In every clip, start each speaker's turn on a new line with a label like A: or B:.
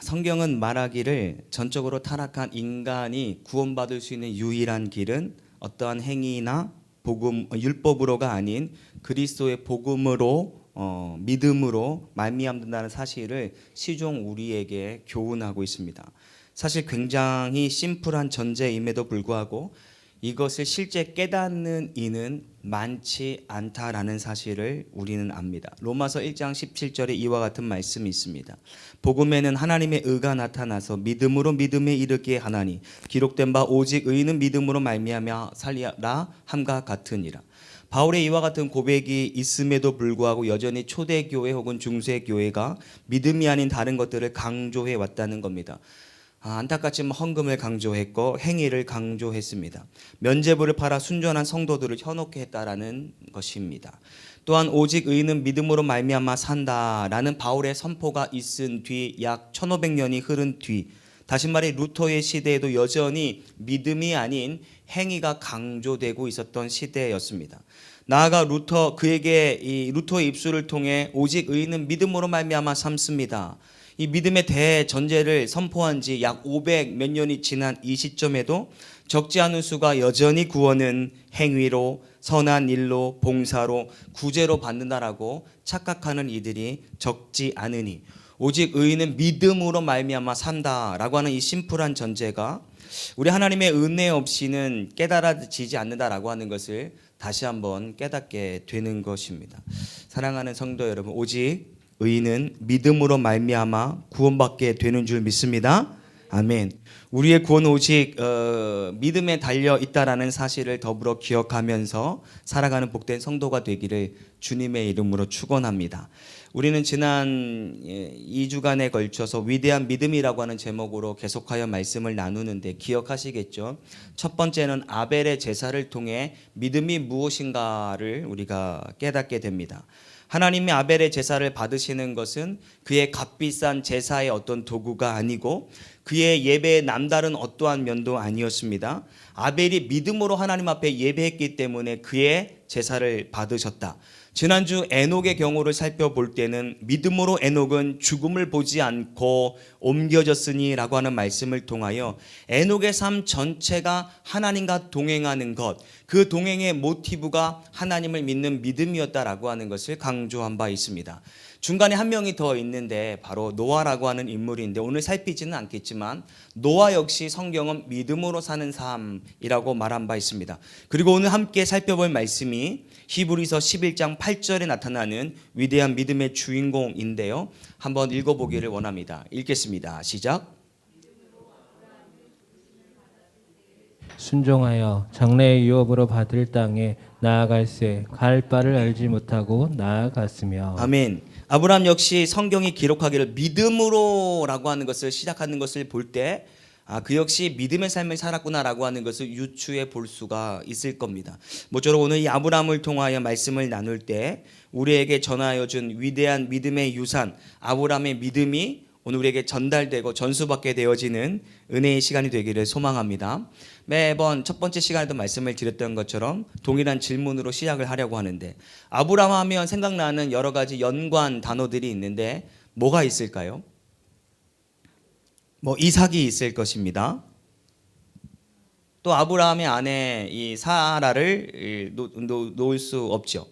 A: 성경은 말하기를 전적으로 타락한 인간이 구원받을 수 있는 유일한 길은 어떠한 행위나 복음, 율법으로가 아닌 그리스도의 복음으로 믿음으로 말미암는다는 사실을 시종 우리에게 교훈하고 있습니다. 사실 굉장히 심플한 전제임에도 불구하고 이것을 실제 깨닫는 이는 많지 않다라는 사실을 우리는 압니다. 로마서 1장 17절에 이와 같은 말씀이 있습니다. 복음에는 하나님의 의가 나타나서 믿음으로 믿음에 이르게 하나니 기록된 바 오직 의인은 믿음으로 말미암아 살리라 함과 같으니라. 바울의 이와 같은 고백이 있음에도 불구하고 여전히 초대교회 혹은 중세교회가 믿음이 아닌 다른 것들을 강조해 왔다는 겁니다. 안타깝지만 헌금을 강조했고 행위를 강조했습니다. 면죄부를 팔아 순전한 성도들을 현혹해 했다라는 것입니다. 또한 오직 의인은 믿음으로 말미암아 산다라는 바울의 선포가 있은 뒤 약 1500년이 흐른 뒤 다시 말해 루터의 시대에도 여전히 믿음이 아닌 행위가 강조되고 있었던 시대였습니다. 나아가 그에게 이 루터의 입술을 통해 오직 의인은 믿음으로 말미암아 삼습니다. 이 믿음의 대전제를 선포한 지 약 500 몇 년이 지난 이 시점에도 적지 않은 수가 여전히 구원은 행위로, 선한 일로, 봉사로, 구제로 받는다라고 착각하는 이들이 적지 않으니 오직 의인은 믿음으로 말미암아 산다라고 하는 이 심플한 전제가 우리 하나님의 은혜 없이는 깨달아지지 않는다라고 하는 것을 다시 한번 깨닫게 되는 것입니다. 사랑하는 성도 여러분, 오직 의인은 믿음으로 말미암아 구원받게 되는 줄 믿습니다. 아멘. 우리의 구원은 오직 믿음에 달려 있다라는 사실을 더불어 기억하면서 살아가는 복된 성도가 되기를 주님의 이름으로 축원합니다. 우리는 지난 2주간에 걸쳐서 위대한 믿음이라고 하는 제목으로 계속하여 말씀을 나누는데 기억하시겠죠? 첫 번째는 아벨의 제사를 통해 믿음이 무엇인가를 우리가 깨닫게 됩니다. 하나님이 아벨의 제사를 받으시는 것은 그의 값비싼 제사의 어떤 도구가 아니고 그의 예배의 남다른 어떠한 면도 아니었습니다. 아벨이 믿음으로 하나님 앞에 예배했기 때문에 그의 제사를 받으셨다. 지난주 에녹의 경우를 살펴볼 때는 믿음으로 에녹은 죽음을 보지 않고 옮겨졌으니 라고 하는 말씀을 통하여 에녹의 삶 전체가 하나님과 동행하는 것, 그 동행의 모티브가 하나님을 믿는 믿음이었다라고 하는 것을 강조한 바 있습니다. 중간에 한 명이 더 있는데 바로 노아라고 하는 인물인데 오늘 살피지는 않겠지만 노아 역시 성경은 믿음으로 사는 삶이라고 말한 바 있습니다. 그리고 오늘 함께 살펴볼 말씀이 히브리서 11장 8절에 나타나는 위대한 믿음의 주인공인데요. 한번 읽어보기를 원합니다. 읽겠습니다. 시작.
B: 순종하여 장래의 유업으로 받을 땅에 나아갈새 갈 바를 알지 못하고 나아갔으며.
A: 아멘. 아브라함 역시 성경이 기록하기를 믿음으로라고 하는 것을 시작하는 것을 볼 때 그 역시 믿음의 삶을 살았구나라고 하는 것을 유추해 볼 수가 있을 겁니다. 모쪼록 오늘 이 아브라함을 통하여 말씀을 나눌 때 우리에게 전하여 준 위대한 믿음의 유산 아브라함의 믿음이 오늘 우리에게 전달되고 전수받게 되어지는 은혜의 시간이 되기를 소망합니다. 매번 첫 번째 시간에도 말씀을 드렸던 것처럼 동일한 질문으로 시작을 하려고 하는데 아브라함 하면 생각나는 여러 가지 연관 단어들이 있는데 뭐가 있을까요? 이삭이 있을 것입니다. 또 아브라함의 아내 이 사라를 놓을 수 없죠.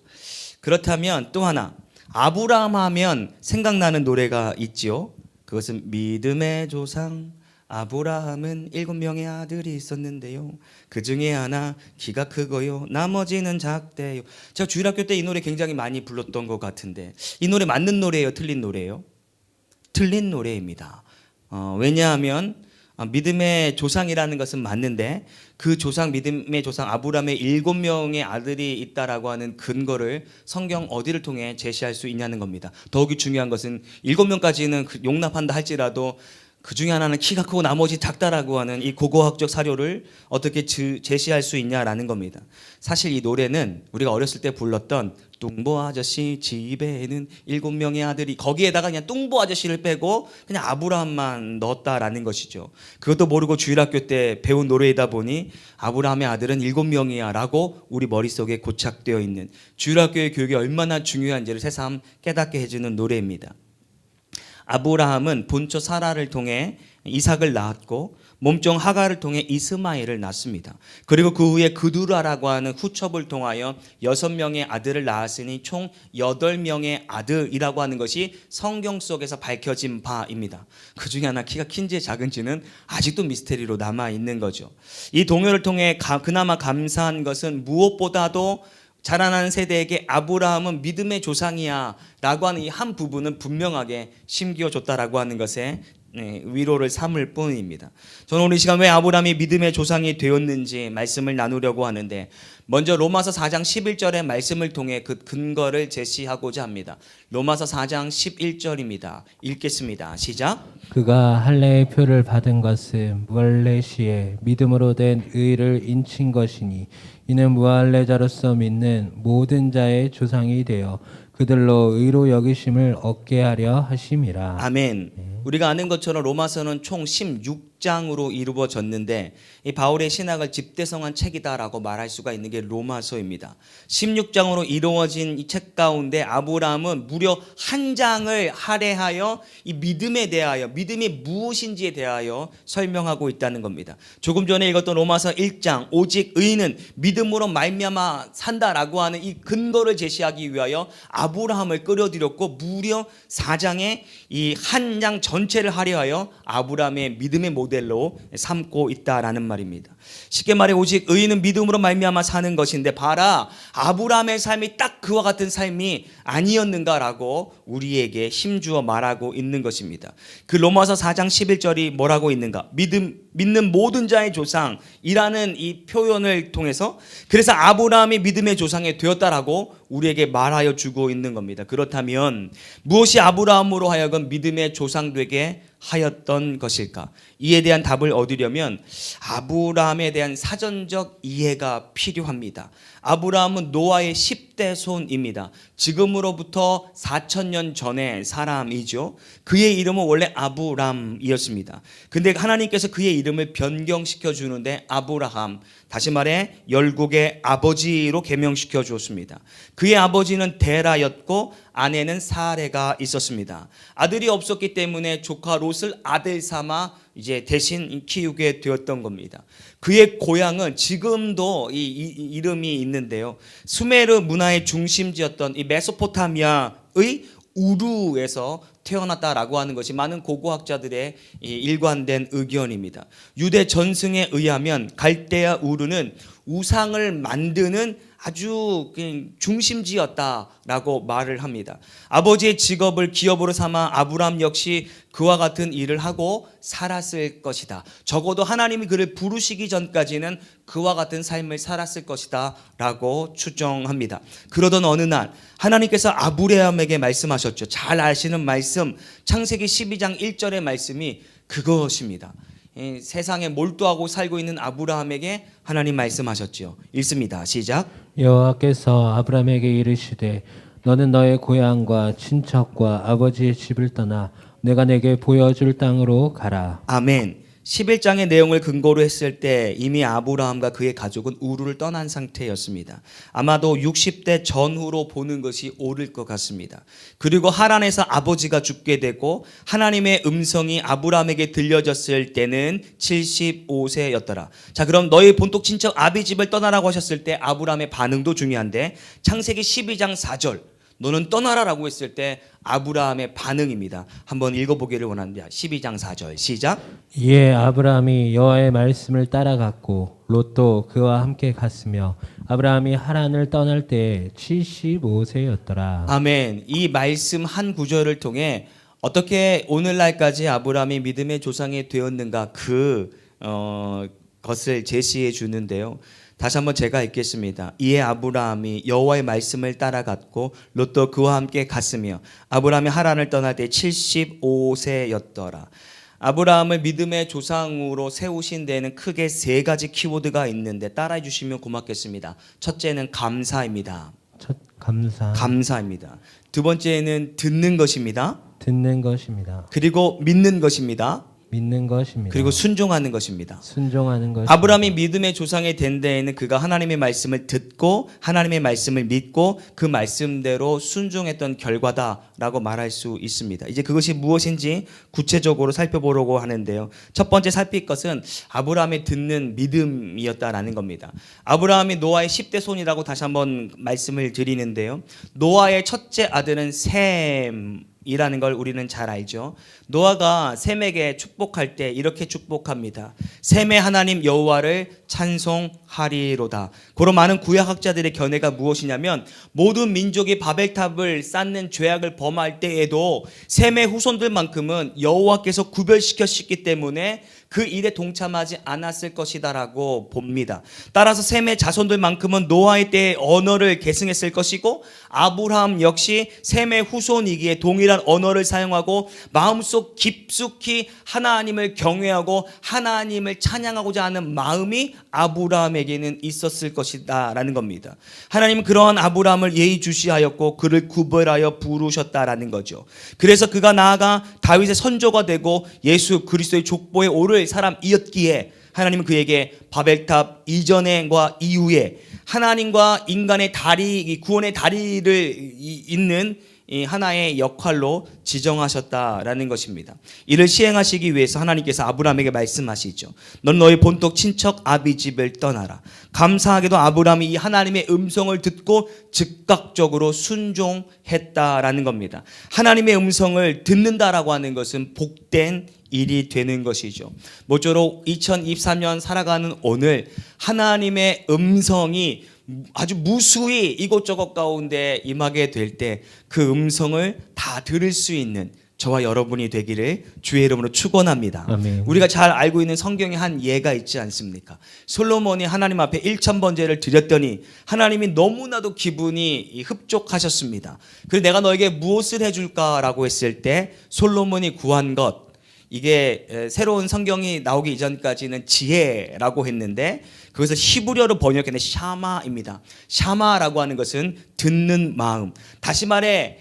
A: 그렇다면 또 하나 아브라함 하면 생각나는 노래가 있지요. 그것은 믿음의 조상 아브라함은 7명의 아들이 있었는데요. 그 중에 하나 키가 크고요. 나머지는 작대요. 제가 주일학교 때 이 노래 굉장히 많이 불렀던 것 같은데 이 노래 맞는 노래예요? 틀린 노래예요? 틀린 노래입니다. 왜냐하면 믿음의 조상이라는 것은 맞는데 그 조상 믿음의 조상 아브라함의 7명의 아들이 있다라고 하는 근거를 성경 어디를 통해 제시할 수 있냐는 겁니다. 더욱이 중요한 것은 7명까지는 용납한다 할지라도 그 중에 하나는 키가 크고 나머지 작다라고 하는 이 고고학적 사료를 어떻게 제시할 수 있냐라는 겁니다. 사실 이 노래는 우리가 어렸을 때 불렀던 뚱보 아저씨 집에는 7명의 아들이 거기에다가 그냥 뚱보 아저씨를 빼고 그냥 아브라함만 넣었다라는 것이죠. 그것도 모르고 주일학교 때 배운 노래이다 보니 아브라함의 아들은 7명이야 라고 우리 머릿속에 고착되어 있는 주일학교의 교육이 얼마나 중요한지를 새삼 깨닫게 해주는 노래입니다. 아브라함은 본처 사라를 통해 이삭을 낳았고 몸종 하갈을 통해 이스마엘을 낳습니다. 그리고 그 후에 그두라라고 하는 후첩을 통하여 6명의 아들을 낳았으니 총 8명의 아들이라고 하는 것이 성경 속에서 밝혀진 바입니다. 그 중에 하나 키가 큰지 작은지는 아직도 미스테리로 남아 있는 거죠. 이 동요를 통해 그나마 감사한 것은 무엇보다도 자라나는 세대에게 아브라함은 믿음의 조상이야 라고 하는 이 한 부분은 분명하게 심겨줬다라고 하는 것에 위로를 삼을 뿐입니다. 저는 오늘 이 시간 왜 아브라함이 믿음의 조상이 되었는지 말씀을 나누려고 하는데, 먼저 로마서 4장 11절의 말씀을 통해 그 근거를 제시하고자 합니다. 로마서 4장 11절입니다. 읽겠습니다. 시작.
B: 그가 할례의 표를 받은 것은 무할례 시에 믿음으로 된 의를 인친 것이니 이는 무할례자로서 믿는 모든 자의 조상이 되어 그들로 의로 여기심을 얻게 하려 하심이라.
A: 아멘. 우리가 아는 것처럼 로마서는 총 16장으로 이루어졌는데 이 바울의 신학을 집대성한 책이다라고 말할 수가 있는 게 로마서입니다. 16장으로 이루어진 이 책 가운데 아브라함은 무려 한 장을 할애하여 이 믿음에 대하여, 믿음이 무엇인지에 대하여 설명하고 있다는 겁니다. 조금 전에 읽었던 로마서 1장 오직 의인은 믿음으로 말미암아 산다라고 하는 이 근거를 제시하기 위하여 아브라함을 끌어들였고, 무려 4장에 이 한 장 전체를 할애하여 아브라함의 믿음의 모델로 삼고 있다라는 말입니다. 쉽게 말해 오직 의인은 믿음으로 말미암아 사는 것인데, 봐라 아브라함의 삶이 딱 그와 같은 삶이 아니었는가라고 우리에게 힘주어 말하고 있는 것입니다. 그 로마서 4장 11절이 뭐라고 있는가? 믿는 모든 자의 조상이라는 이 표현을 통해서, 그래서 아브라함이 믿음의 조상이 되었다라고 우리에게 말하여 주고 있는 겁니다. 그렇다면 무엇이 아브라함으로 하여금 믿음의 조상 되게 하였던 것일까? 이에 대한 답을 얻으려면 아브라함에 대한 사전적 이해가 필요합니다. 아브라함은 노아의 10대 손입니다. 지금으로부터 4,000년 전의 사람이죠. 그의 이름은 원래 아브람이었습니다. 근데 하나님께서 그의 이름을 변경시켜 주는데 아브라함, 다시 말해 열국의 아버지로 개명시켜 주었습니다. 그의 아버지는 데라였고 아내는 사레가 있었습니다. 아들이 없었기 때문에 조카 롯을 아들 삼아 이제 대신 키우게 되었던 겁니다. 그의 고향은 지금도 이 이름이 있는데요. 수메르 문화의 중심지였던 이 메소포타미아의 우루에서 태어났다라고 하는 것이 많은 고고학자들의 일관된 의견입니다. 유대 전승에 의하면 갈대아 우르는 우상을 만드는 아주 중심지였다라고 말을 합니다. 아버지의 직업을 기업으로 삼아 아브람 역시 그와 같은 일을 하고 살았을 것이다. 적어도 하나님이 그를 부르시기 전까지는 그와 같은 삶을 살았을 것이다 라고 추정합니다. 그러던 어느 날 하나님께서 아브라함에게 말씀하셨죠. 잘 아시는 말씀, 창세기 12장 1절의 말씀이 그것입니다. 세상에 몰두하고 살고 있는 아브라함에게 하나님 말씀하셨죠. 읽습니다. 시작.
B: 여호와께서 아브라함에게 이르시되 너는 너의 고향과 친척과 아버지의 집을 떠나 내가 내게 보여줄 땅으로 가라.
A: 아멘. 11장의 내용을 근거로 했을 때 이미 아브라함과 그의 가족은 우르를 떠난 상태였습니다. 아마도 60대 전후로 보는 것이 옳을 것 같습니다. 그리고 하란에서 아버지가 죽게 되고 하나님의 음성이 아브라함에게 들려졌을 때는 75세였더라. 자, 그럼 너의 본토 친척 아비 집을 떠나라고 하셨을 때 아브라함의 반응도 중요한데, 창세기 12장 4절 너는 떠나라라고 했을 때 아브라함의 반응입니다. 한번 읽어보기를 원합니다. 12장 4절 시작.
B: 이에 아브라함이 여호와의 말씀을 따라갔고 롯도 그와 함께 갔으며 아브라함이 하란을 떠날 때에 75세였더라.
A: 아멘. 이 말씀 한 구절을 통해 어떻게 오늘날까지 아브라함이 믿음의 조상이 되었는가 것을 제시해 주는데요. 다시 한번 제가 읽겠습니다. 이에 아브라함이 여호와의 말씀을 따라갔고 롯도 그와 함께 갔으며 아브라함이 하란을 떠날 때 75세였더라. 아브라함을 믿음의 조상으로 세우신 데는 크게 세 가지 키워드가 있는데 따라해 주시면 고맙겠습니다. 첫째는 감사입니다. 감사입니다. 두 번째는 듣는 것입니다.
B: 듣는 것입니다.
A: 그리고 믿는 것입니다.
B: 믿는 것입니다.
A: 그리고 순종하는 것입니다.
B: 순종하는 것입니다.
A: 아브라함이 믿음의 조상이 된 데에는 그가 하나님의 말씀을 듣고 하나님의 말씀을 믿고 그 말씀대로 순종했던 결과다라고 말할 수 있습니다. 이제 그것이 무엇인지 구체적으로 살펴보려고 하는데요. 첫 번째 살필 것은 아브라함이 듣는 믿음이었다라는 겁니다. 아브라함이 노아의 10대 손이라고 다시 한번 말씀을 드리는데요. 노아의 첫째 아들은 셈이라는 걸 우리는 잘 알죠. 노아가 셈에게 축복할 때 이렇게 축복합니다. 셈의 하나님 여호와를 찬송하리로다. 그런 많은 구약학자들의 견해가 무엇이냐면 모든 민족이 바벨탑을 쌓는 죄악을 범할 때에도 셈의 후손들만큼은 여호와께서 구별시켰기 때문에 그 일에 동참하지 않았을 것이다라고 봅니다. 따라서 셈의 자손들만큼은 노아의 때의 언어를 계승했을 것이고 아브라함 역시 셈의 후손이기에 동일한 언어를 사용하고 마음속 깊숙이 하나님을 경외하고 하나님을 찬양하고자 하는 마음이 아브라함에게는 있었을 것이다 라는 겁니다. 하나님은 그러한 아브라함을 예의주시하였고 그를 구별하여 부르셨다라는 거죠. 그래서 그가 나아가 다윗의 선조가 되고 예수 그리스도의 족보에 오를 사람이었기에 하나님은 그에게 바벨탑 이전과 이후에 하나님과 인간의 다리, 구원의 다리를 잇는 이 하나의 역할로 지정하셨다라는 것입니다. 이를 시행하시기 위해서 하나님께서 아브라함에게 말씀하시죠. 넌 너의 본토 친척 아비 집을 떠나라. 감사하게도 아브라함이 이 하나님의 음성을 듣고 즉각적으로 순종했다라는 겁니다. 하나님의 음성을 듣는다라고 하는 것은 복된 일이 되는 것이죠. 모쪼록 2023년 살아가는 오늘 하나님의 음성이 아주 무수히 이곳저곳 가운데 임하게 될 때 그 음성을 다 들을 수 있는 저와 여러분이 되기를 주의 이름으로 축원합니다.
B: 아멘.
A: 우리가 잘 알고 있는 성경에 한 예가 있지 않습니까? 솔로몬이 하나님 앞에 1000번제를 드렸더니 하나님이 너무나도 기분이 흡족하셨습니다. 그래서 내가 너에게 무엇을 해줄까라고 했을 때 솔로몬이 구한 것, 이게 새로운 성경이 나오기 이전까지는 지혜라고 했는데 그것을 히브리어로 번역했는데 샤마입니다. 샤마라고 하는 것은 듣는 마음. 다시 말해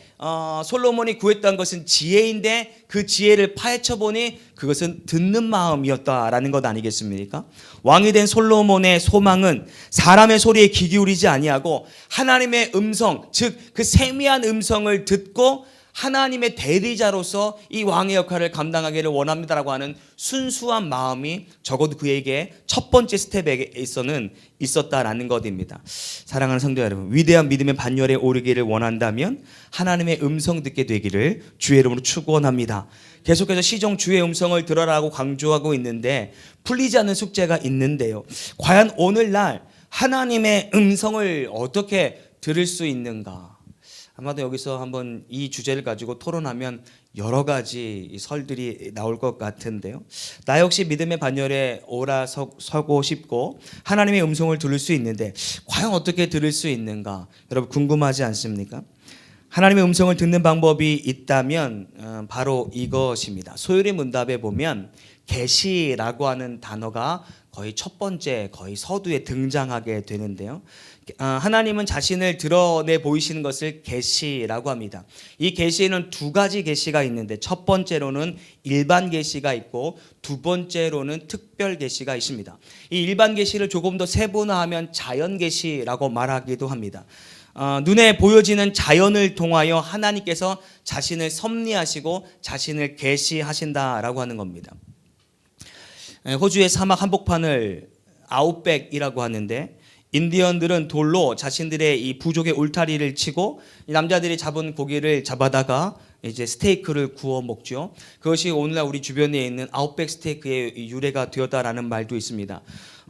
A: 솔로몬이 구했던 것은 지혜인데 그 지혜를 파헤쳐 보니 그것은 듣는 마음이었다라는 것 아니겠습니까? 왕이 된 솔로몬의 소망은 사람의 소리에 귀 기울이지 아니하고 하나님의 음성, 즉 그 세미한 음성을 듣고 하나님의 대리자로서 이 왕의 역할을 감당하기를 원합니다라고 하는 순수한 마음이 적어도 그에게 첫 번째 스텝에 있었다라는 것입니다. 사랑하는 성도 여러분, 위대한 믿음의 반열에 오르기를 원한다면 하나님의 음성 듣게 되기를 주의 이름으로 축원합니다. 계속해서 시종 주의 음성을 들어라고 강조하고 있는데 풀리지 않는 숙제가 있는데요. 과연 오늘날 하나님의 음성을 어떻게 들을 수 있는가? 아마도 여기서 한번 이 주제를 가지고 토론하면 여러 가지 설들이 나올 것 같은데요. 나 역시 믿음의 반열에 서고 싶고 하나님의 음성을 들을 수 있는데 과연 어떻게 들을 수 있는가? 여러분 궁금하지 않습니까? 하나님의 음성을 듣는 방법이 있다면 바로 이것입니다. 소요리 문답에 보면 계시라고 하는 단어가 거의 첫 번째, 거의 서두에 등장하게 되는데요. 하나님은 자신을 드러내 보이시는 것을 계시라고 합니다. 이 계시에는 두 가지 계시가 있는데 첫 번째로는 일반 계시가 있고 두 번째로는 특별 계시가 있습니다. 이 일반 계시를 조금 더 세분화하면 자연 계시라고 말하기도 합니다. 눈에 보여지는 자연을 통하여 하나님께서 자신을 섭리하시고 자신을 계시하신다라고 하는 겁니다. 호주의 사막 한복판을 아웃백이라고 하는데 인디언들은 돌로 자신들의 이 부족의 울타리를 치고 남자들이 잡은 고기를 잡아다가 이제 스테이크를 구워 먹죠. 그것이 오늘날 우리 주변에 있는 아웃백 스테이크의 유래가 되었다라는 말도 있습니다.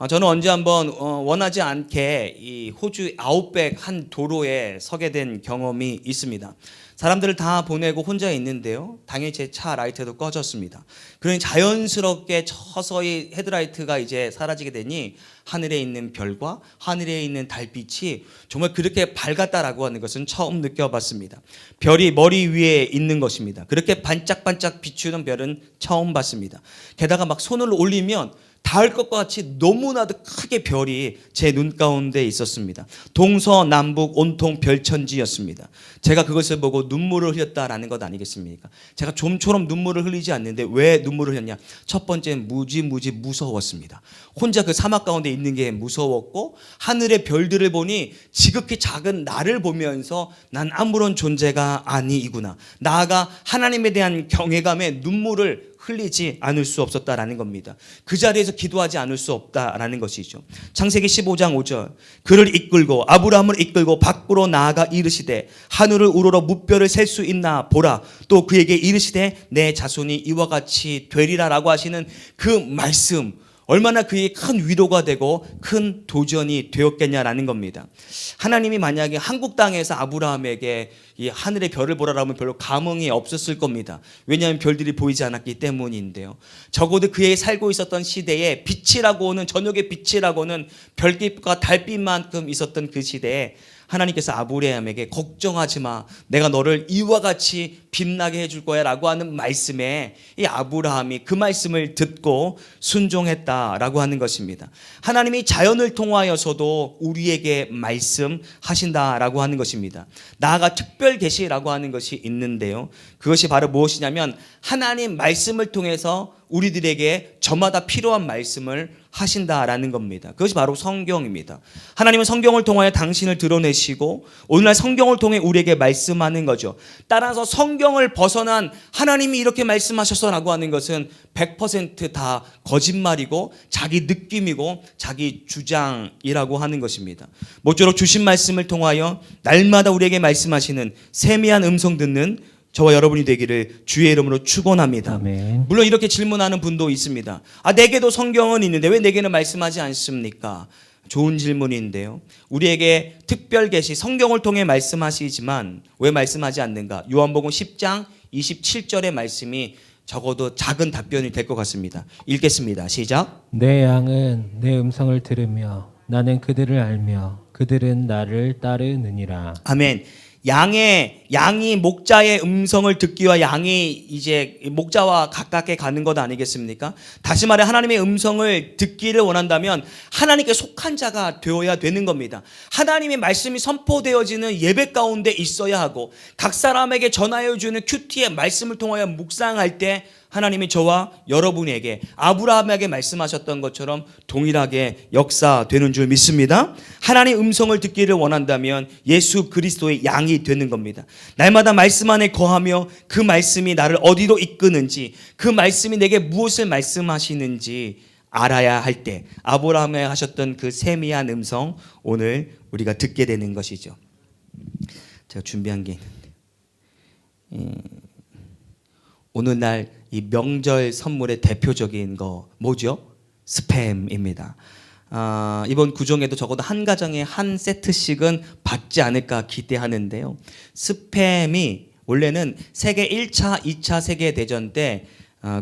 A: 저는 언제 한번 원하지 않게 이 호주 아웃백 한 도로에 서게 된 경험이 있습니다. 사람들을 다 보내고 혼자 있는데요. 당연히 제 차 라이트도 꺼졌습니다. 그러니 자연스럽게 서서히 헤드라이트가 이제 사라지게 되니 하늘에 있는 별과 하늘에 있는 달빛이 정말 그렇게 밝았다라고 하는 것은 처음 느껴봤습니다. 별이 머리 위에 있는 것입니다. 그렇게 반짝반짝 비추는 별은 처음 봤습니다. 게다가 막 손을 올리면 닿을 것과 같이 너무나도 크게 별이 제 눈 가운데 있었습니다. 동서남북 온통 별천지였습니다. 제가 그것을 보고 눈물을 흘렸다라는 것 아니겠습니까? 제가 좀처럼 눈물을 흘리지 않는데 왜 눈물을 흘렸냐? 첫 번째는 무지무지 무서웠습니다. 혼자 그 사막 가운데 있는 게 무서웠고, 하늘의 별들을 보니 지극히 작은 나를 보면서 난 아무런 존재가 아니구나, 나아가 하나님에 대한 경외감에 눈물을 흘리지 않을 수 없었다라는 겁니다. 그 자리에서 기도하지 않을 수 없다라는 것이죠. 창세기 15장 5절, 그를 이끌고 아브라함을 이끌고 밖으로 나아가 이르시되 하늘을 우러러 무뼈를 셀 수 있나 보라. 또 그에게 이르시되 내 자손이 이와 같이 되리라라고 하시는 그 말씀, 얼마나 그에게 큰 위로가 되고 큰 도전이 되었겠냐라는 겁니다. 하나님이 만약에 한국 땅에서 아브라함에게 이 하늘의 별을 보라라면 별로 감흥이 없었을 겁니다. 왜냐하면 별들이 보이지 않았기 때문인데요. 적어도 그의 살고 있었던 시대에 빛이라고는, 저녁의 빛이라고는 별빛과 달빛만큼 있었던 그 시대에 하나님께서 아브라함에게 걱정하지 마, 내가 너를 이와 같이 빛나게 해줄 거야 라고 하는 말씀에 이 아브라함이 그 말씀을 듣고 순종했다라고 하는 것입니다. 하나님이 자연을 통하여서도 우리에게 말씀하신다라고 하는 것입니다. 나아가 특별 계시라고 하는 것이 있는데요, 그것이 바로 무엇이냐면 하나님 말씀을 통해서 우리들에게 저마다 필요한 말씀을 하신다라는 겁니다. 그것이 바로 성경입니다. 하나님은 성경을 통하여 당신을 드러내시고 오늘날 성경을 통해 우리에게 말씀하는 거죠. 따라서 성경을 벗어난 하나님이 이렇게 말씀하셨어라고 하는 것은 100% 다 거짓말이고 자기 느낌이고 자기 주장이라고 하는 것입니다. 모쪼록 주신 말씀을 통하여 날마다 우리에게 말씀하시는 세미한 음성 듣는 저와 여러분이 되기를 주의 이름으로 축원합니다.
B: 아멘.
A: 물론 이렇게 질문하는 분도 있습니다. 내게도 성경은 있는데 왜 내게는 말씀하지 않습니까? 좋은 질문인데요, 우리에게 특별 계시, 성경을 통해 말씀하시지만 왜 말씀하지 않는가? 요한복음 10장 27절의 말씀이 적어도 작은 답변이 될 것 같습니다. 읽겠습니다. 시작.
B: 내 양은 내 음성을 들으며 나는 그들을 알며 그들은 나를 따르느니라.
A: 아멘. 양이 목자의 음성을 듣기와 양이 이제 목자와 가깝게 가는 것 아니겠습니까? 다시 말해 하나님의 음성을 듣기를 원한다면 하나님께 속한 자가 되어야 되는 겁니다. 하나님의 말씀이 선포되어지는 예배 가운데 있어야 하고, 각 사람에게 전하여 주는 큐티의 말씀을 통하여 묵상할 때 하나님이 저와 여러분에게 아브라함에게 말씀하셨던 것처럼 동일하게 역사되는 줄 믿습니다. 하나님의 음성을 듣기를 원한다면 예수 그리스도의 양이 되는 겁니다. 날마다 말씀 안에 거하며 그 말씀이 나를 어디로 이끄는지, 그 말씀이 내게 무엇을 말씀하시는지 알아야 할 때 아브라함에 하셨던 그 세미한 음성, 오늘 우리가 듣게 되는 것이죠. 제가 준비한 게 있는데, 오늘날 이 명절 선물의 대표적인 거 뭐죠? 스팸입니다. 이번 구정에도 적어도 한 가정에 한 세트씩은 받지 않을까 기대하는데요, 스팸이 원래는 세계 1차, 2차 세계대전 때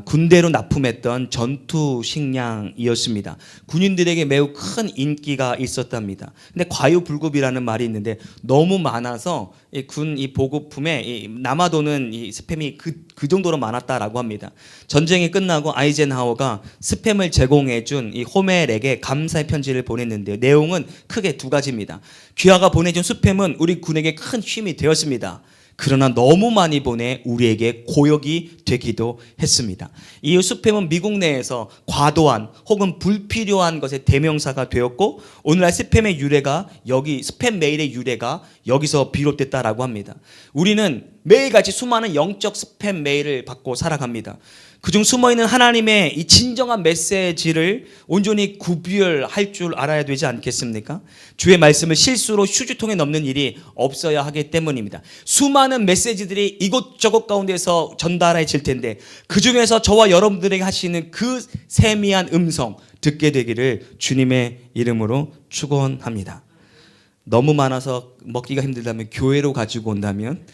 A: 군대로 납품했던 전투 식량이었습니다. 군인들에게 매우 큰 인기가 있었답니다. 근데 과유불급이라는 말이 있는데 너무 많아서 이 보급품에 남아도는 이 스팸이 그 정도로 많았다라고 합니다. 전쟁이 끝나고 아이젠하워가 스팸을 제공해준 이 호멜에게 감사의 편지를 보냈는데요, 내용은 크게 두 가지입니다. 귀하가 보내준 스팸은 우리 군에게 큰 힘이 되었습니다. 그러나 너무 많이 보내 우리에게 고역이 되기도 했습니다. 이 스팸은 미국 내에서 과도한 혹은 불필요한 것의 대명사가 되었고, 오늘날 스팸의 유래가 스팸 메일의 유래가 여기서 비롯됐다라고 합니다. 우리는 매일같이 수많은 영적 스팸 메일을 받고 살아갑니다. 그중 숨어있는 하나님의 이 진정한 메시지를 온전히 구별할 줄 알아야 되지 않겠습니까? 주의 말씀을 실수로 휴지통에 넣는 일이 없어야 하기 때문입니다. 수많은 메시지들이 이곳저곳 가운데서 전달해질 텐데 그 중에서 저와 여러분들에게 하시는 그 세미한 음성 듣게 되기를 주님의 이름으로 축원합니다. 너무 많아서 먹기가 힘들다면 교회로 가지고 온다면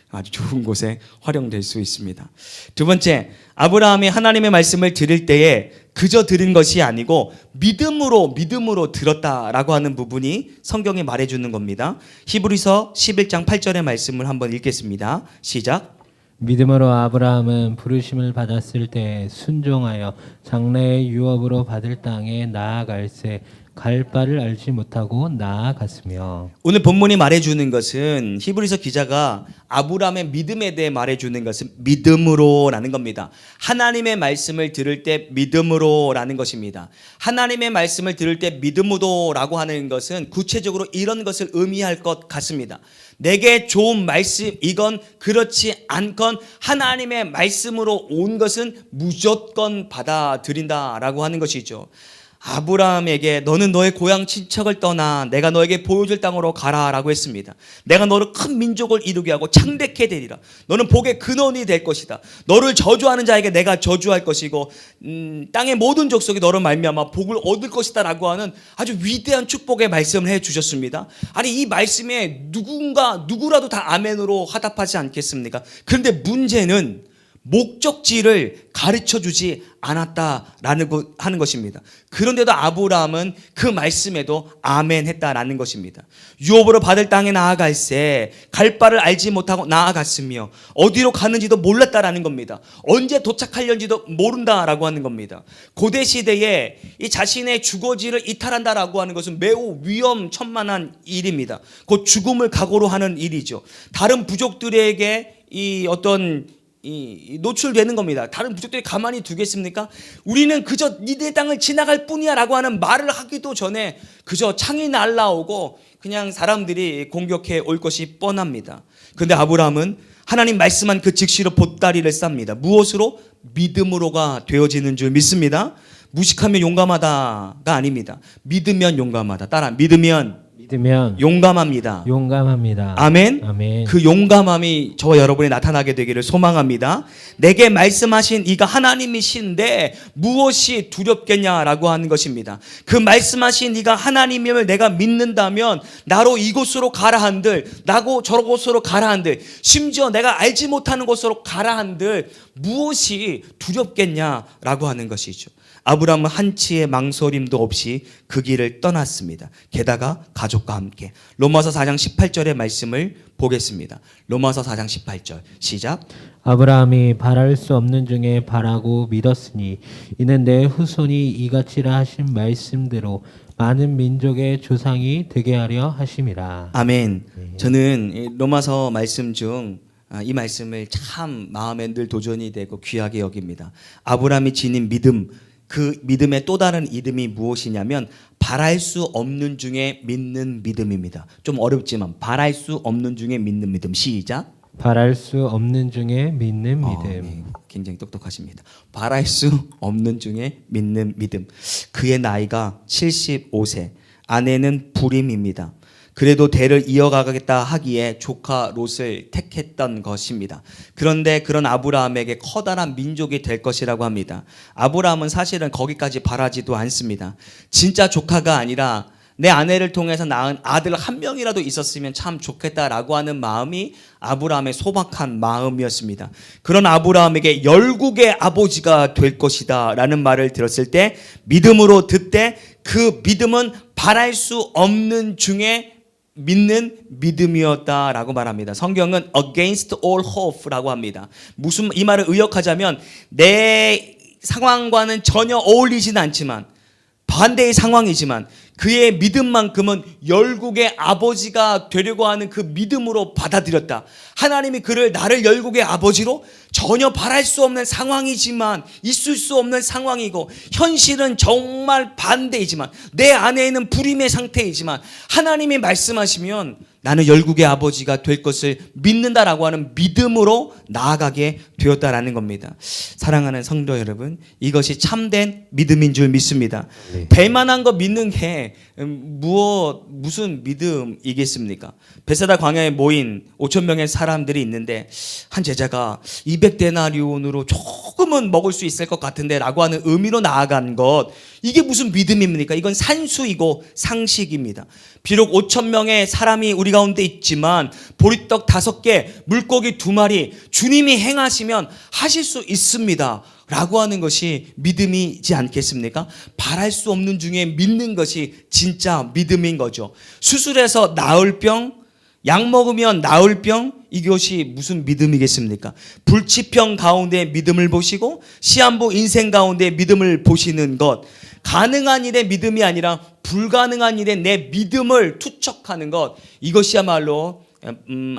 A: 아주 좋은 곳에 활용될 수 있습니다. 두 번째, 아브라함이 하나님의 말씀을 들을 때에 그저 들은 것이 아니고 믿음으로 들었다라고 하는 부분이 성경이 말해주는 겁니다. 히브리서 11장 8절의 말씀을 한번 읽겠습니다. 시작.
B: 믿음으로 아브라함은 부르심을 받았을 때 순종하여 장래의 유업으로 받을 땅에 나아갈새 갈 바를 알지 못하고 나아갔으며.
A: 오늘 본문이 말해주는 것은 히브리서 기자가 아브라함의 믿음에 대해 말해주는 것은 믿음으로라는 겁니다. 하나님의 말씀을 들을 때 믿음으로라는 것입니다. 하나님의 말씀을 들을 때 믿음으로라고 하는 것은 구체적으로 이런 것을 의미할 것 같습니다. 내게 좋은 말씀 이건 그렇지 않건 하나님의 말씀으로 온 것은 무조건 받아들인다라고 하는 것이죠. 아브라함에게 너는 너의 고향 친척을 떠나 내가 너에게 보여줄 땅으로 가라라고 했습니다. 내가 너를 큰 민족을 이루게 하고 창대케 되리라. 너는 복의 근원이 될 것이다. 너를 저주하는 자에게 내가 저주할 것이고 땅의 모든 족속이 너를 말미암아 복을 얻을 것이다라고 하는 아주 위대한 축복의 말씀을 해주셨습니다. 아니 이 말씀에 누구라도 다 아멘으로 화답하지 않겠습니까? 그런데 문제는 목적지를 가르쳐주지 않았다라는 하는 것입니다. 그런데도 아브라함은 그 말씀에도 아멘 했다라는 것입니다. 유업으로 받을 땅에 나아갈새 갈 바를 알지 못하고 나아갔으며 어디로 가는지도 몰랐다라는 겁니다. 언제 도착하려는지도 모른다라고 하는 겁니다. 고대 시대에 이 자신의 주거지를 이탈한다라고 하는 것은 매우 위험천만한 일입니다. 곧 죽음을 각오로 하는 일이죠. 다른 부족들에게 이 어떤 노출되는 겁니다. 다른 부족들이 가만히 두겠습니까? 우리는 그저 니네 땅을 지나갈 뿐이야 라고 하는 말을 하기도 전에 그저 창이 날라오고 그냥 사람들이 공격해 올 것이 뻔합니다. 그런데 아브라함은 하나님 말씀한 그 즉시로 보따리를 쌉니다. 무엇으로? 믿음으로가 되어지는 줄 믿습니다. 무식하면 용감하다가 아닙니다. 믿으면 용감하다. 따라 믿으면 용감합니다. 아멘.
B: 아멘.
A: 그 용감함이 저와 여러분에 나타나게 되기를 소망합니다. 내게 말씀하신 이가 하나님이신데 무엇이 두렵겠냐라고 하는 것입니다. 그 말씀하신 이가 하나님임을 내가 믿는다면 나로 이곳으로 가라 한들 나고 저곳으로 가라 한들 심지어 내가 알지 못하는 곳으로 가라 한들 무엇이 두렵겠냐라고 하는 것이죠. 아브라함은 한치의 망설임도 없이 그 길을 떠났습니다. 게다가 가족과 함께. 로마서 4장 18절의 말씀을 보겠습니다. 로마서 4장 18절 시작.
B: 아브라함이 바랄 수 없는 중에 바라고 믿었으니 이는 내 후손이 이같이라 하신 말씀대로 많은 민족의 조상이 되게 하려 하심이라.
A: 아멘. 저는 이 로마서 말씀 중 이 말씀을 참 마음에 늘 도전이 되고 귀하게 여깁니다. 아브라함이 지닌 믿음, 그 믿음의 또 다른 이름이 무엇이냐면 바랄 수 없는 중에 믿는 믿음입니다. 좀 어렵지만 바랄 수 없는 중에 믿는 믿음. 시작.
B: 바랄 수 없는 중에 믿는 믿음.
A: 네, 굉장히 똑똑하십니다. 바랄 수 없는 중에 믿는 믿음. 그의 나이가 75세. 아내는 불임입니다. 그래도 대를 이어가겠다 하기에 조카 롯을 택했던 것입니다. 그런데 그런 아브라함에게 커다란 민족이 될 것이라고 합니다. 아브라함은 사실은 거기까지 바라지도 않습니다. 진짜 조카가 아니라 내 아내를 통해서 낳은 아들 한 명이라도 있었으면 참 좋겠다라고 하는 마음이 아브라함의 소박한 마음이었습니다. 그런 아브라함에게 열국의 아버지가 될 것이다 라는 말을 들었을 때 믿음으로 듣되 그 믿음은 바랄 수 없는 중에 믿는 믿음이었다라고 말합니다. 성경은 against all hope라고 합니다. 무슨 이 말을 의역하자면 내 상황과는 전혀 어울리지는 않지만 반대의 상황이지만 그의 믿음만큼은 열국의 아버지가 되려고 하는 그 믿음으로 받아들였다. 하나님이 그를 나를 열국의 아버지로 전혀 바랄 수 없는 상황이지만 있을 수 없는 상황이고 현실은 정말 반대이지만 내 안에는 불임의 상태이지만 하나님이 말씀하시면 나는 열국의 아버지가 될 것을 믿는다라고 하는 믿음으로 나아가게 되었다라는 겁니다. 사랑하는 성도 여러분, 이것이 참된 믿음인 줄 믿습니다.
B: 네.
A: 될 만한 거 믿는 게 무슨 믿음이겠습니까? 베세다 광야에 모인 5천 명의 사람들이 있는데 한 제자가 200데나리온으로 조금은 먹을 수 있을 것 같은데 라고 하는 의미로 나아간 것, 이게 무슨 믿음입니까? 이건 산수이고 상식입니다. 비록 5천 명의 사람이 우리 가운데 있지만 보리떡 5개, 물고기 2마리 주님이 행하시면 하실 수 있습니다 라고 하는 것이 믿음이지 않겠습니까? 바랄 수 없는 중에 믿는 것이 진짜 믿음인 거죠. 수술해서 나을 병, 약 먹으면 나을 병, 이것이 무슨 믿음이겠습니까? 불치병 가운데 믿음을 보시고 시한부 인생 가운데 믿음을 보시는 것, 가능한 일에 믿음이 아니라 불가능한 일에 내 믿음을 투척하는 것, 이것이야말로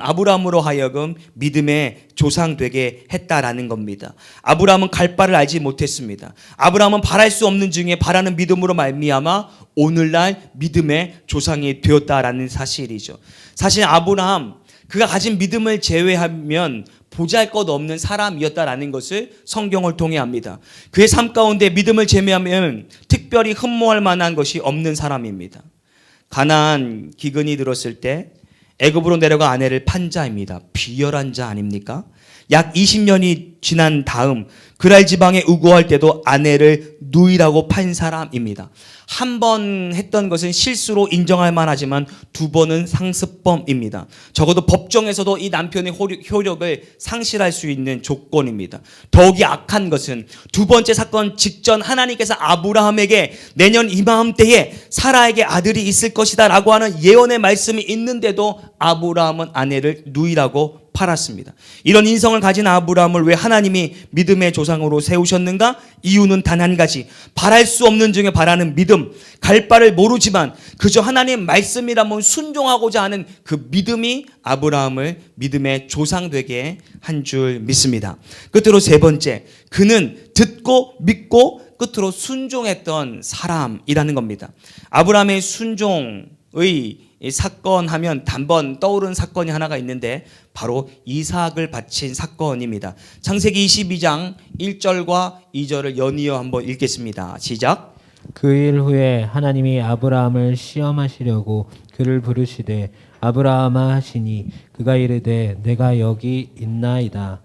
A: 아브라함으로 하여금 믿음의 조상 되게 했다라는 겁니다. 아브라함은 갈 바를 알지 못했습니다. 아브라함은 바랄 수 없는 중에 바라는 믿음으로 말미암아 오늘날 믿음의 조상이 되었다라는 사실이죠. 사실 아브라함, 그가 가진 믿음을 제외하면 보잘것없는 사람이었다라는 것을 성경을 통해 압니다. 그의 삶 가운데 믿음을 제외하면 특별히 흠모할 만한 것이 없는 사람입니다. 가나안 기근이 들었을 때 애굽으로 내려가 아내를 판 자입니다. 비열한 자 아닙니까? 약 20년이 지난 다음 그랄 지방에 우거할 때도 아내를 누이라고 판 사람입니다. 한 번 했던 것은 실수로 인정할 만하지만 두 번은 상습범입니다. 적어도 법정에서도 이 남편의 효력을 상실할 수 있는 조건입니다. 더욱이 악한 것은 두 번째 사건 직전 하나님께서 아브라함에게 내년 이맘때에 사라에게 아들이 있을 것이다 라고 하는 예언의 말씀이 있는데도 아브라함은 아내를 누이라고 팔았습니다. 이런 인성을 가진 아브라함을 왜 하나님이 믿음의 조상으로 세우셨는가? 이유는 단 한 가지, 바랄 수 없는 중에 바라는 믿음, 갈 바를 모르지만 그저 하나님 말씀이라면 순종하고자 하는 그 믿음이 아브라함을 믿음의 조상 되게 한 줄 믿습니다. 끝으로 세 번째, 그는 듣고 믿고 끝으로 순종했던 사람이라는 겁니다. 아브라함의 순종의 사건 하면 단번 떠오르는 사건이 하나가 있는데 바로 이삭을 바친 사건입니다. 창세기 22장 1절과 2절을 연이어 한번 읽겠습니다. 시작.
B: 그 일 후에 하나님이 아브라함을 시험하시려고 그를 부르시되 아브라함아 하시니 그가 이르되 내가 여기 있나이다.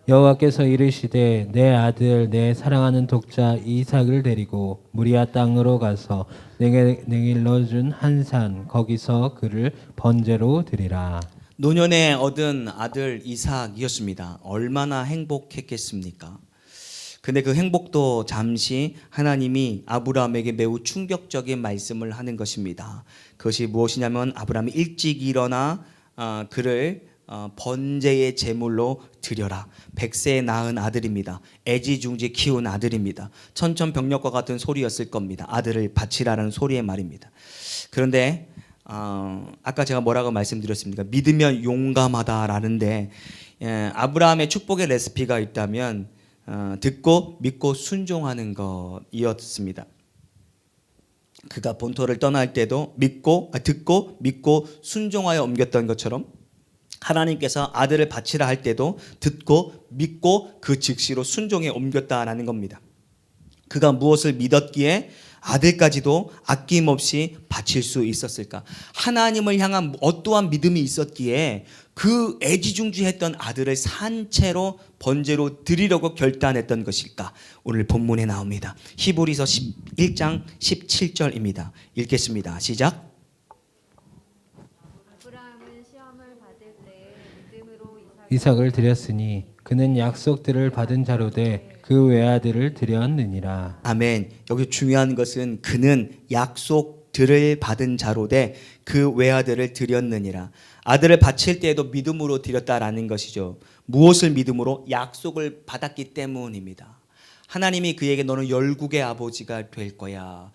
B: 여호와께서 이르시되 내 아들 내 사랑하는 독자 이삭을 데리고 무리아 땅으로 가서 내게 일러준 한 산 거기서 그를 번제로 드리라.
A: 노년에 얻은 아들 이삭이었습니다. 얼마나 행복했겠습니까? 근데 그 행복도 잠시 하나님이 아브라함에게 매우 충격적인 말씀을 하는 것입니다. 그것이 무엇이냐면 아브라함이 일찍 일어나 그를 번제의 제물로 드려라. 100세에 낳은 아들입니다. 애지중지 키운 아들입니다. 천천병력과 같은 소리였을 겁니다. 아들을 바치라는 소리의 말입니다. 그런데 아까 제가 뭐라고 말씀드렸습니까? 믿으면 용감하다라는데 아브라함의 축복의 레시피가 있다면 듣고 믿고 순종하는 것이었습니다. 그가 본토를 떠날 때도 듣고 믿고 순종하여 옮겼던 것처럼 하나님께서 아들을 바치라 할 때도 듣고 믿고 그 즉시로 순종해 옮겼다라는 겁니다. 그가 무엇을 믿었기에 아들까지도 아낌없이 바칠 수 있었을까? 하나님을 향한 어떠한 믿음이 있었기에 그 애지중지했던 아들을 산채로 번제로 드리려고 결단했던 것일까? 오늘 본문에 나옵니다. 히브리서 11장 17절입니다. 읽겠습니다. 시작.
B: 이삭을 드렸으니 그는 약속들을 받은 자로되 그 외아들을 드렸느니라.
A: 아멘. 여기 중요한 것은 그는 약속들을 받은 자로되 그 외아들을 드렸느니라. 아들을 바칠 때에도 믿음으로 드렸다라는 것이죠. 무엇을 믿음으로? 약속을 받았기 때문입니다. 하나님이 그에게 너는 열국의 아버지가 될 거야.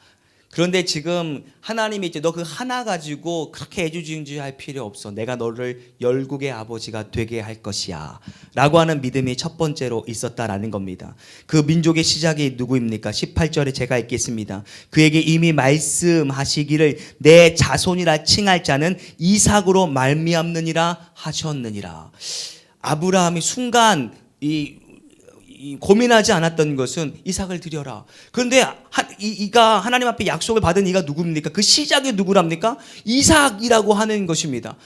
A: 그런데 지금 하나님이 이제 너 그 하나 가지고 그렇게 애지중지할 필요 없어. 내가 너를 열국의 아버지가 되게 할 것이야. 라고 하는 믿음이 첫 번째로 있었다라는 겁니다. 그 민족의 시작이 누구입니까? 18절에 제가 읽겠습니다. 그에게 이미 말씀하시기를 내 자손이라 칭할 자는 이삭으로 말미암느니라 하셨느니라. 아브라함이 순간 고민하지 않았던 것은 이삭을 드려라. 그런데 이가 하나님 앞에 약속을 받은 이가 누굽니까? 그 시작이 누구랍니까? 이삭이라고 하는 것입니다.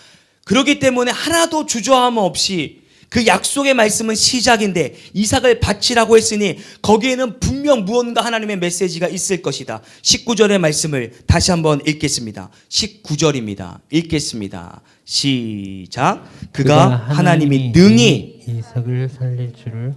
A: 그렇기 때문에 하나도 주저함 없이 그 약속의 말씀은 시작인데 이삭을 바치라고 했으니 거기에는 분명 무언가 하나님의 메시지가 있을 것이다. 19절의 말씀을 다시 한번 읽겠습니다. 19절입니다. 읽겠습니다. 시작. 그가 하나님이 능히
B: 이삭을 살릴 줄을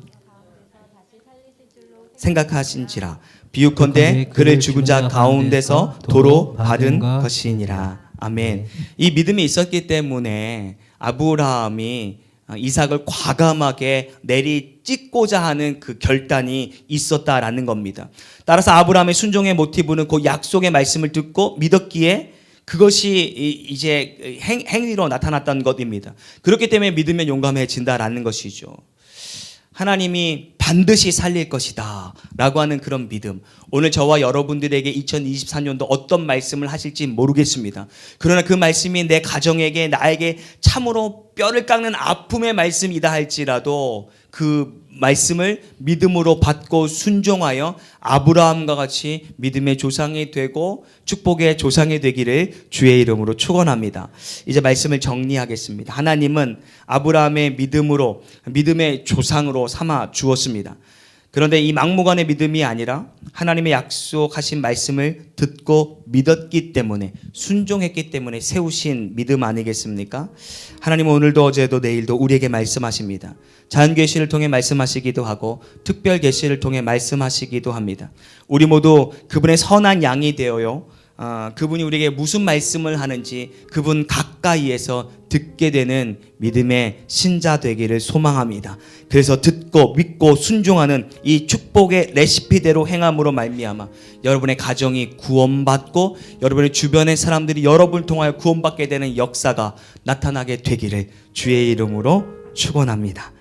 A: 생각하신지라. 비유컨대 그를 죽은 자 가운데서 도로 받은 것이니라. 아멘. 이 믿음이 있었기 때문에 아브라함이 이삭을 과감하게 내리 찍고자 하는 그 결단이 있었다라는 겁니다. 따라서 아브라함의 순종의 모티브는 그 약속의 말씀을 듣고 믿었기에 그것이 이제 행위로 나타났던 것입니다. 그렇기 때문에 믿으면 용감해진다라는 것이죠. 하나님이 반드시 살릴 것이다 라고 하는 그런 믿음. 오늘 저와 여러분들에게 2024년도 어떤 말씀을 하실지 모르겠습니다. 그러나 그 말씀이 내 가정에게 나에게 참으로 뼈를 깎는 아픔의 말씀이다 할지라도 그 말씀을 믿음으로 받고 순종하여 아브라함과 같이 믿음의 조상이 되고 축복의 조상이 되기를 주의 이름으로 축원합니다. 이제 말씀을 정리하겠습니다. 하나님은 아브라함의 믿음으로 믿음의 조상으로 삼아 주었습니다. 그런데 이 막무가내 믿음이 아니라 하나님의 약속하신 말씀을 듣고 믿었기 때문에 순종했기 때문에 세우신 믿음 아니겠습니까? 하나님은 오늘도 어제도 내일도 우리에게 말씀하십니다. 자연 계시를 통해 말씀하시기도 하고 특별 계시를 통해 말씀하시기도 합니다. 우리 모두 그분의 선한 양이 되어요. 그분이 우리에게 무슨 말씀을 하는지 그분 가까이에서 듣게 되는 믿음의 신자 되기를 소망합니다. 그래서 듣고 믿고 순종하는 이 축복의 레시피대로 행함으로 말미암아 여러분의 가정이 구원받고 여러분의 주변의 사람들이 여러분을 통하여 구원받게 되는 역사가 나타나게 되기를 주의 이름으로 축원합니다.